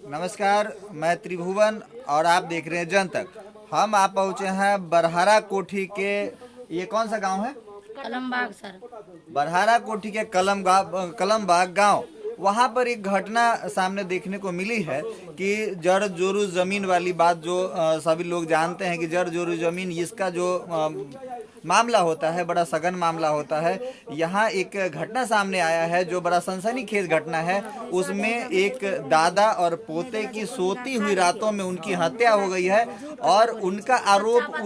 नमस्कार, मैं त्रिभुवन और आप देख रहे हैं जनतक। हम आप पहुंचे हैं बरहारा कोठी के, ये कौन सा गांव है? कलमबाग सर। बरहारा कोठी के कलमबाग गांव। वहां पर एक घटना सामने देखने को मिली है कि जड़ जोरू जमीन वाली बात जो सभी लोग जानते हैं कि जड़ जोरू जमीन इसका जो मामला होता है, बड़ा सघन मामला होता है। यहाँ एक घटना सामने आया है जो बड़ा सनसनीखेज घटना है। उसमें एक दादा और पोते की सोती हुई रातों में उनकी हत्या हो गई है और उनका आरोप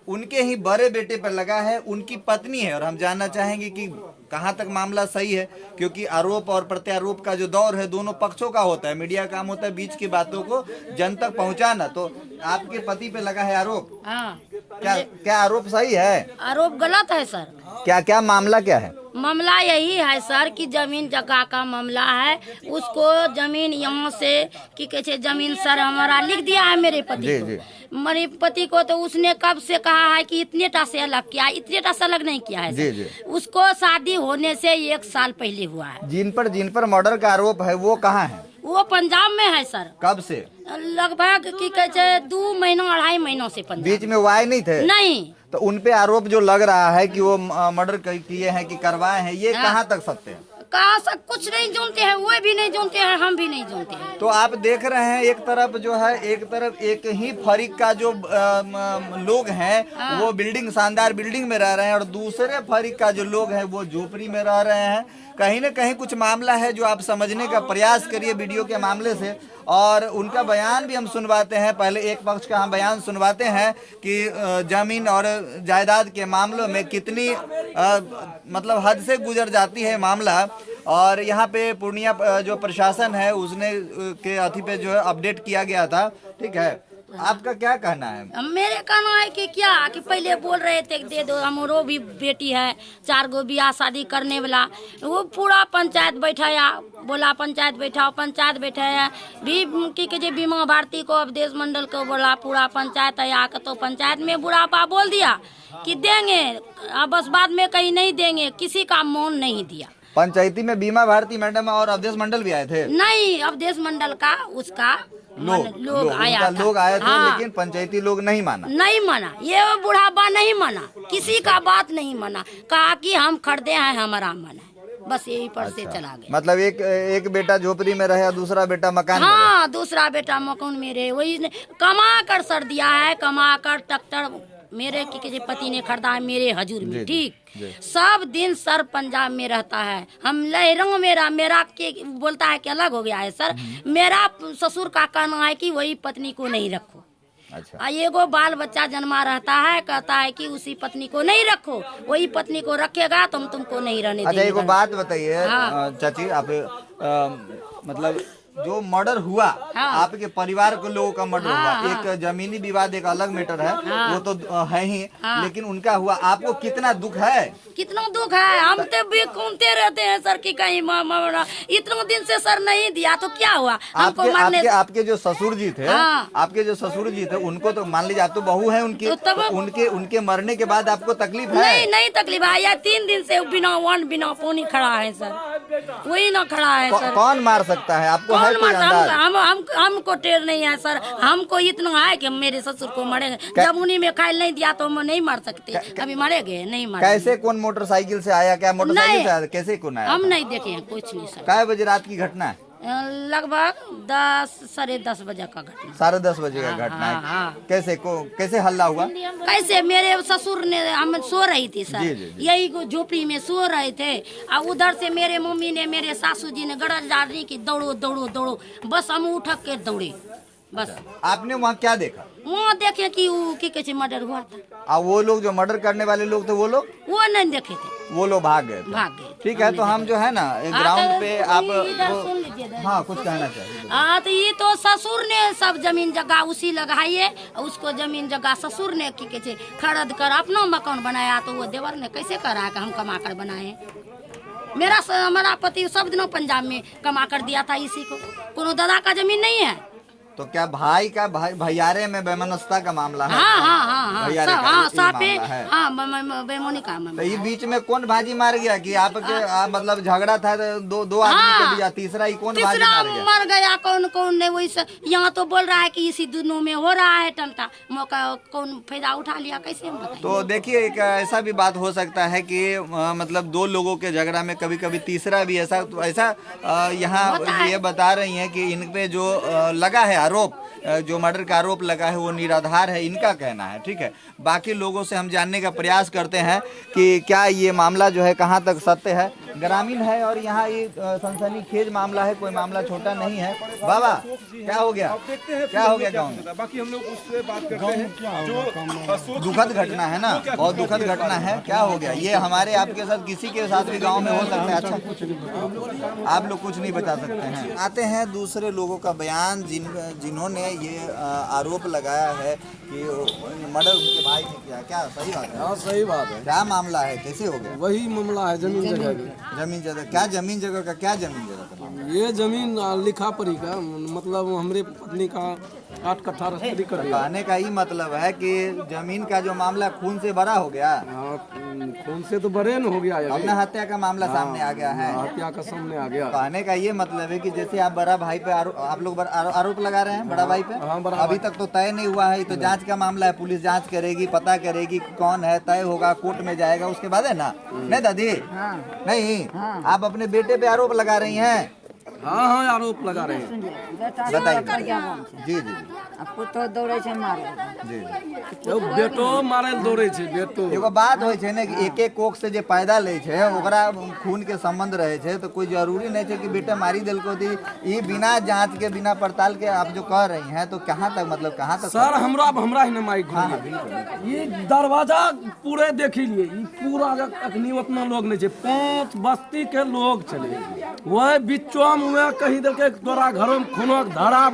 उनके ही बड़े बेटे पर लगा है, उनकी पत्नी है। और हम जानना चाहेंगे कि कहाँ तक मामला सही है, क्योंकि आरोप और प्रत्यारोप का जो दौर है दोनों पक्षों का होता है। मीडिया का काम होता है बीच की बातों को जन तक पहुँचाना। तो आपके पति पे लगा है आरोप। हाँ, क्या आरोप सही है? आरोप गलत है सर। क्या मामला क्या है? मामला यही है सर कि जमीन जगह का मामला है। उसको जमीन यहाँ से कि कैसे जमीन सर हमारा लिख दिया है मेरे पति को। मेरे पति को तो उसने कब से कहा है कि इतने टा से अलग किया, इतने टा से अलग नहीं किया है सर। उसको शादी होने से 1 साल पहले हुआ है। जिन पर मर्डर का आरोप है वो कहाँ है? वो पंजाब में है सर। कब से? लगभग की कैसे 2 महीनों 2.5 महीनों से पंजाब। बीच में वो आए नहीं थे? नहीं। तो उन पे आरोप जो लग रहा है कि वो मर्डर किए हैं कि करवाए हैं, ये कहाँ तक सत्य है? कहाँ से कुछ नहीं जानते हैं, वो भी नहीं जानते हैं, हम भी नहीं जानते हैं। तो आप देख रहे हैं एक तरफ जो है, एक तरफ एक ही फरीक का जो लोग हैं वो बिल्डिंग, शानदार बिल्डिंग में रह रहे हैं और दूसरे फरीक का जो लोग हैं वो झोपड़ी में रह रहे हैं। कहीं न कहीं कुछ मामला है जो आप समझने का प्रयास करिए वीडियो के मामले से, और उनका बयान भी हम सुनवाते हैं। पहले एक पक्ष का हम बयान सुनवाते हैं कि जमीन और जायदाद के मामलों में कितनी मतलब हद से गुजर जाती है मामला। और यहाँ पे पूर्णिया जो प्रशासन है उसने के अथी पे जो है अपडेट किया गया था। ठीक है, आपका क्या कहना है? मेरे कहना है कि क्या कि पहले बोल रहे थे दे दो, हमारो भी बेटी है 4 गो बियाह शादी करने वाला। वो पूरा पंचायत बैठाया, बोला पंचायत बैठाओ, पंचायत बैठाया भी कि बीमा भारती को, अवधेश मंडल को बोला, पूरा पंचायत आया। तो पंचायत में बुढ़ापा बोल दिया कि देंगे, अब बस बाद में कहीं नहीं देंगे, किसी का मौन नहीं दिया। पंचायती में बीमा भारती मैडम और अवधेश मंडल भी आए थे? नहीं, अवधेश मंडल का उसका लोग आया थे। हाँ। लेकिन पंचायती लोग नहीं माना। ये बुढ़ापा नहीं माना, किसी का बात नहीं माना, कहा कि हम खरीदे हैं, हमारा मन है, बस यही पर से चला गया। मतलब एक बेटा झोपड़ी में रहे, दूसरा बेटा मकान में हाँ, दूसरा बेटा मकान में रहे। वही कमा कर सर दिया है, कमा कर ट्रैक्टर मेरे किसी पति ने खरीदा है मेरे हजूर में। ठीक, सब दिन सर पंजाब में रहता है। हम लहरों मेरा के बोलता है कि अलग हो गया है सर। मेरा ससुर का कहना है कि वही पत्नी को नहीं रखो। अच्छा। एगो बाल बच्चा जन्मा रहता है, कहता है कि उसी पत्नी को नहीं रखो, वही पत्नी को रखेगा तो हम तुमको नहीं रहने देंगे। अच्छा, एगो बात बताइए। हाँ। चाची, आप मतलब जो मर्डर हुआ, हाँ। आपके परिवार के लोगों का मर्डर हाँ, हुआ, एक जमीनी विवाद एक अलग मैटर है। हाँ। वो तो है ही। हाँ। लेकिन उनका हुआ, आपको कितना दुख है? कितना दुख है, हम तो भी घूमते रहते हैं सर कि कहीं इतना दिन से सर नहीं दिया तो क्या हुआ हमको मारने। आपके जो ससुर जी थे, हाँ। आपके जो ससुर जी थे उनको तो मान लीजिए, आप तो बहू है उनकी, तो उनके मरने के बाद आपको तकलीफ है? नहीं तकलीफ है। या 3 दिन से बिना पानी खड़ा है सर, वही ना खड़ा है सर। कौन मार सकता है आपको? है कोई अंदाज? हमको टेर नहीं है सर। हमको इतना है कि मेरे ससुर को मरेंगे, जब उन्हीं में खाइल नहीं दिया तो हम नहीं मार सकते। अभी मरेंगे नहीं मार। कैसे, कौन मोटरसाइकिल से आया? क्या मोटरसाइकिल से आया? कैसे कौन आया? हम नहीं देखे हैं कुछ नहीं सर। काय बजे रात की घटना है? लगभग 10 साढ़े 10 बजे का घटना। 10:30 बजे का घटना है। हाँ। कैसे हल्ला हुआ? कैसे मेरे ससुर ने, हम सो रही थी सर, जी। यही को झोपड़ी में सो रहे थे और उधर से मेरे मम्मी ने, मेरे सासू जी ने गरज डाल रही कि दौड़ो दौड़ो दौड़ो, बस हम उठ के दौड़े। बस आपने वहाँ क्या देखा? वहाँ देखे कि वो कैसे मर्डर हुआ था। और वो लोग जो मर्डर करने वाले लोग थे वो नहीं देखे थे, वो लोग भाग गए। ठीक है, तो हम जो है ना ग्राउंड पे आप सुन लीजिए। हाँ, कुछ कहना चाहिए। हाँ, तो ये तो ससुर ने सब जमीन जगह उसी लगाइए, उसको जमीन जगह ससुर ने की कैसे खरीद कर अपना मकान बनाया, तो वो देवर ने कैसे करा कि हम कमा कर बनाए। हमारा पति सब दिनों पंजाब में कमा कर दिया था इसी को, कोनो दादा का जमीन नहीं है। तो क्या भाई का भैयारे में बेमनस्ता का मामला है? हाँ भैयारे सब का हाँ ये सापे मामला है। हाँ बेमोनी का तो ये बीच में कौन भाजी मार गया कि आपके मतलब झगड़ा था तो दो आदमी के बीच, तीसरा ही कौन भाजी तीसरा मार गया? मर गया कौन ने वही से यहाँ तो बोल रहा है कि इसी दोनों में हो रहा है टंटा मौका कौन फायदा उठा लिया कैसे हम बताएं? तो देखिए एक ऐसा भी बात हो सकता है कि मतलब दो लोगों के झगड़ा में कभी कभी तीसरा भी ऐसा यहाँ ये बता रही हैं कि इन पे जो लगा है आरोप, जो मर्डर का आरोप लगा है वो निराधार है, इनका कहना है। ठीक है, बाकी लोगों से हम जानने का प्रयास करते हैं कि क्या ये मामला जो है कहाँ तक सत्य है। ग्रामीण है और यहाँ ये सनसनीखेज मामला है, कोई मामला छोटा नहीं है। बाबा क्या हो गया, क्या हो गया गाँव में? बाकी हम लोग उससे बात करते हैं जो दुखद घटना है ना, बहुत दुखद घटना है। क्या हो गया? ये हमारे आपके साथ किसी के साथ भी गांव में हो सकता है। अच्छा, आप लोग कुछ नहीं बता सकते हैं। आते हैं दूसरे लोगों का बयान जिन्होंने ये आरोप लगाया है कि मर्डर उनके भाई ने किया। क्या सही बात है? हाँ सही बात है। क्या मामला है, कैसे हो गया? वही मामला है जमीन जगह जमीन जगह क्या जमीन जगह का क्या जमीन जगह का मामला? ये जमीन लिखा पढ़ी का मतलब हमरे पत्नी का 8 कट्ठा रसीदी कर दिया। कहने का ही मतलब है कि जमीन का जो मामला खून से बड़ा हो गया, हाँ, खून से तो बड़े न हो गया ये। अपना हत्या का मामला सामने आ गया है। हत्या का सामने आ गया। कहने का ये मतलब है कि जैसे आप बड़ा भाई पे आप लोग आरोप लगा रहे हैं बड़ा भाई पे, हाँ, बड़ा अभी तक तो तय नहीं हुआ है। ये तो जांच का मामला है, पुलिस जांच करेगी, पता करेगी कौन है, तय होगा, कोर्ट में जाएगा, उसके बाद है ना। नहीं दादी, नहीं आप अपने बेटे पे आरोप लगा रही हैं। हाँ हाँ आरोप लगा रहे हैं। बताइए। जी जी आपको तो दौड़े छै मारे जी जी। एगो बेटो मारे ल दौड़े छै बेटो। एगो बात होइ छै ने कि एक कोख से जे पैदा ले छै ओकरा खून के संबंध रहे छै, तो कोई जरूरी नहीं है कि बेटा मारी दिल को दी। ये बिना जांच के बिना पड़ताल के आप जो कह रही हैं, तो कहाँ तक मतलब कहाँ तक? सर हमरा ही न माइक ये दरवाजा पूरे देखी लिए, ये पूरा अखनी उतना लोग नहीं छै, 5 बस्ती के लोग चले वही बिचो में कही दिलके तोरा घरों में खूनक धारा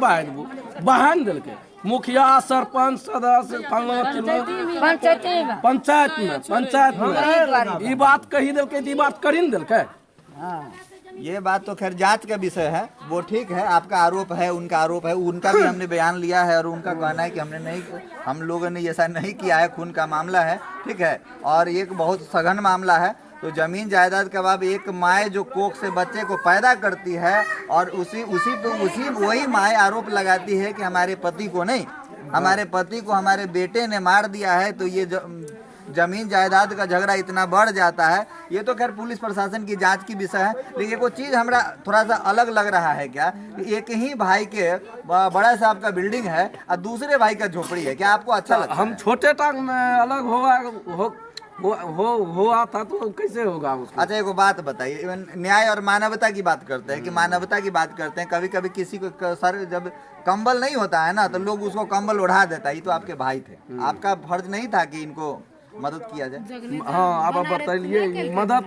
बहान दिलके। मुखिया सरपंच सदस्य पंचायत में ये बात कही दिलके, ये बात करी न दिलके। ये बात तो खैर जांच का विषय है, वो ठीक है। आपका आरोप है, उनका आरोप है, उनका भी हमने बयान लिया है और उनका कहना है कि हम लोगों ने ऐसा नहीं किया है, खून का मामला है। ठीक है, और एक बहुत सघन मामला है। तो जमीन जायदाद के बाद एक माँ जो कोख से बच्चे को पैदा करती है और वही माँ आरोप लगाती है कि हमारे पति को नहीं, हमारे पति को हमारे बेटे ने मार दिया है, तो ये जमीन जायदाद का झगड़ा इतना बढ़ जाता है। ये तो खैर पुलिस प्रशासन की जांच की विषय है, लेकिन एक चीज हमरा थोड़ा सा अलग लग रहा है क्या कि एक ही भाई के बड़ा साहब का बिल्डिंग है और दूसरे भाई का झोपड़ी है। क्या आपको अच्छा लगता है? हम छोटे टांग में अलग हुआ था तो कैसे होगा उसको? अच्छा एक बात बताइए, न्याय और मानवता की बात करते हैं कि मानवता की बात करते हैं, कभी कभी किसी को सर जब कंबल नहीं होता है ना तो लोग उसको कंबल उड़ा देता है। ये तो आपके भाई थे, आपका फर्ज नहीं था कि इनको मदद किया जाए? हाँ आप बताइए मदद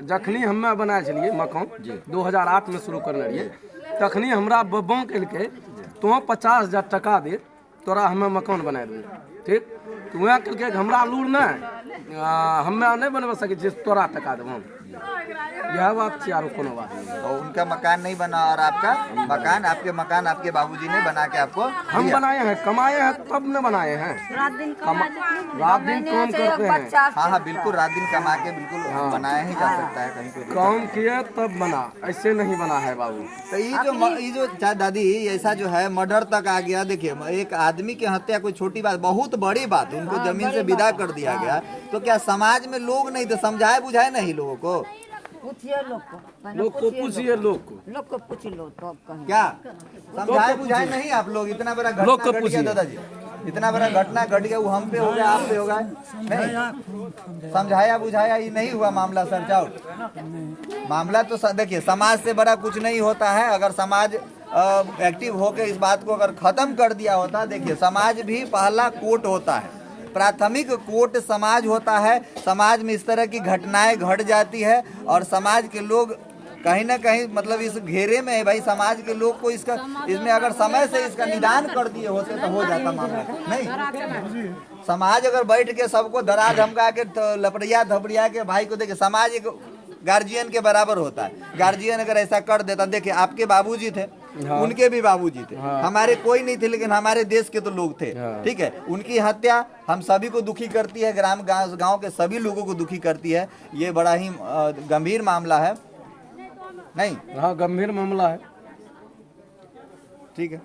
जखनी हमें बनाए छलिए मकान 2008 में शुरू करने रहिए, तखनी हमरा बब्बों के तो 50,000 टका दे तोरा हमें मकान बना दे। ठीक, तो वहाँ कल हमरा लूर नहीं हमें नहीं बनवा सके तोरा टका देव, यह बात थी और कोनो बात नहीं। और उनका मकान नहीं बना और आपका मकान आपके बाबूजी ने बना के आपको हम बनाए हैं, कमाए हैं तब न बनाए हैं। रात दिन काम करते हैं। हाँ बिल्कुल, रात दिन कमा के बिल्कुल बनाया ही जा सकता है कहीं पे। काम किए तब बना, ऐसे नहीं बना है बाबू। तो ये जो दादी ऐसा जो है मर्डर तक आ गया। देखिए एक आदमी की हत्या कोई छोटी बात, बहुत बड़ी बात, उनको जमीन से विदा कर दिया गया। तो क्या समाज में लोग नहीं तो समझाए बुझाए नहीं लोगों को? पूछिए लोग को पूछिए लोग को पूछ लो तो क्या समझाए बुझाए नहीं आप लोग? इतना बड़ा घटना घट गया दादाजी, इतना बड़ा घटना घट गया, वो हम पे हो गया, आप पे हो गया, नहीं समझाया बुझाया ये नहीं हुआ मामला सर्च आउट। मामला तो देखिए समाज से बड़ा कुछ नहीं होता है। अगर समाज एक्टिव होकर इस बात को अगर खत्म कर दिया होता, देखिए समाज भी पहला कोर्ट होता है, प्राथमिक कोर्ट समाज होता है। समाज में इस तरह की घटनाएं घट जाती है और समाज के लोग कहीं ना कहीं मतलब इस घेरे में है भाई। समाज के लोग को इसमें अगर समय से इसका निदान कर दिए होते तो हो जाता मामला। नहीं, समाज अगर बैठ के सबको डरा धमका के लपड़िया धपड़िया के भाई को देखे, समाज एक गार्जियन के बराबर होता है। गार्जियन अगर ऐसा कर देता, देखिए आपके बाबूजी थे, उनके भी बाबूजी थे। हमारे कोई नहीं थे लेकिन हमारे देश के तो लोग थे। ठीक है, उनकी हत्या हम सभी को दुखी करती है, गांव के सभी लोगों को दुखी करती है। ये बड़ा ही गंभीर मामला है। नहीं, हाँ, गंभीर मामला है। ठीक है।